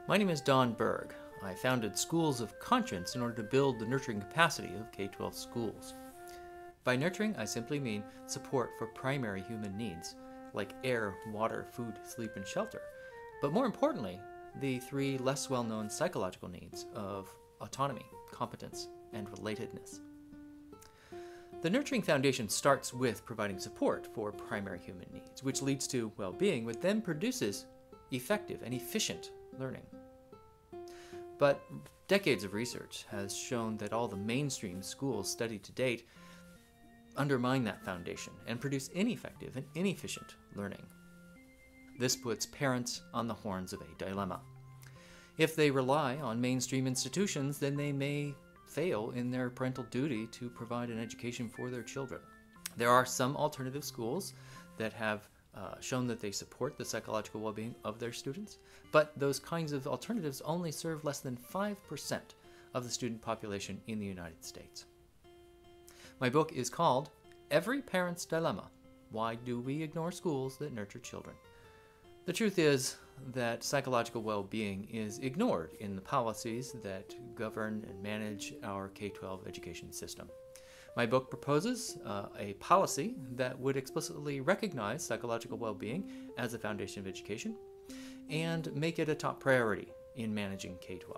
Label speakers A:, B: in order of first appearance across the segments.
A: My name is Don Berg. I founded Schools of Conscience in order to build the nurturing capacity of K-12 schools. By nurturing, I simply mean support for primary human needs, like air, water, food, sleep, and shelter. But more importantly, the three less well-known psychological needs of autonomy, competence, and relatedness. The nurturing foundation starts with providing support for primary human needs, which leads to well-being, which then produces effective and efficient learning. But decades of research has shown that all the mainstream schools studied to date undermine that foundation and produce ineffective and inefficient learning. This puts parents on the horns of a dilemma. If they rely on mainstream institutions, then they may fail in their parental duty to provide an education for their children. There are some alternative schools that have shown that they support the psychological well-being of their students, but those kinds of alternatives only serve less than 5% of the student population in the United States. My book is called Every Parent's Dilemma: Why Do We Ignore Schools That Nurture Children? The truth is that psychological well-being is ignored in the policies that govern and manage our K-12 education system. My book proposes a policy that would explicitly recognize psychological well-being as a foundation of education and make it a top priority in managing K-12.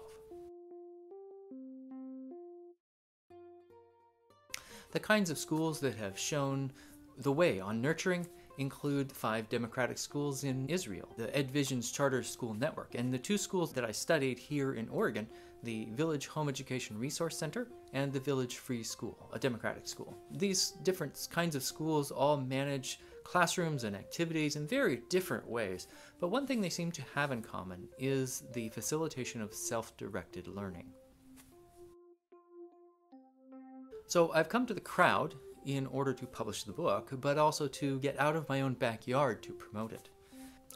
A: The kinds of schools that have shown the way on nurturing include 5 democratic schools in Israel, the EdVision's charter school network, and the 2 schools that I studied here in Oregon, the Village Home Education Resource Center and the Village Free School, a democratic school. These different kinds of schools all manage classrooms and activities in very different ways, but one thing they seem to have in common is the facilitation of self-directed learning. So I've come to the crowd in order to publish the book, but also to get out of my own backyard to promote it.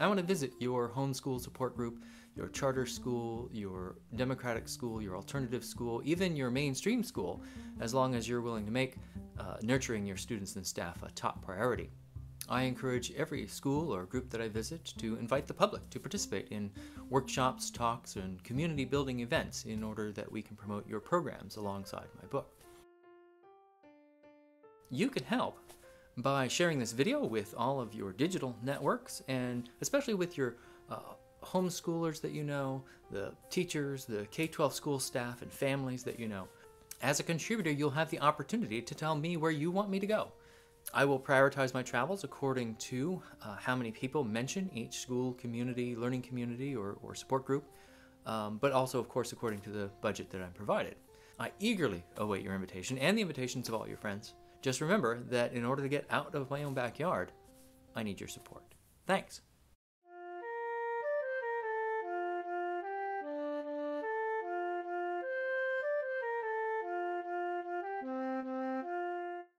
A: I want to visit your homeschool support group, your charter school, your democratic school, your alternative school, even your mainstream school, as long as you're willing to make nurturing your students and staff a top priority. I encourage every school or group that I visit to invite the public to participate in workshops, talks, and community building events in order that we can promote your programs alongside my book. You can help by sharing this video with all of your digital networks, and especially with your homeschoolers that you know, the teachers, the K-12 school staff, and families that you know. As a contributor, you'll have the opportunity to tell me where you want me to go. I will prioritize my travels according to how many people mention each school, community, learning community, or support group, but also, of course, according to the budget that I'm provided. I eagerly await your invitation and the invitations of all your friends. Just remember that in order to get out of my own backyard, I need your support. Thanks.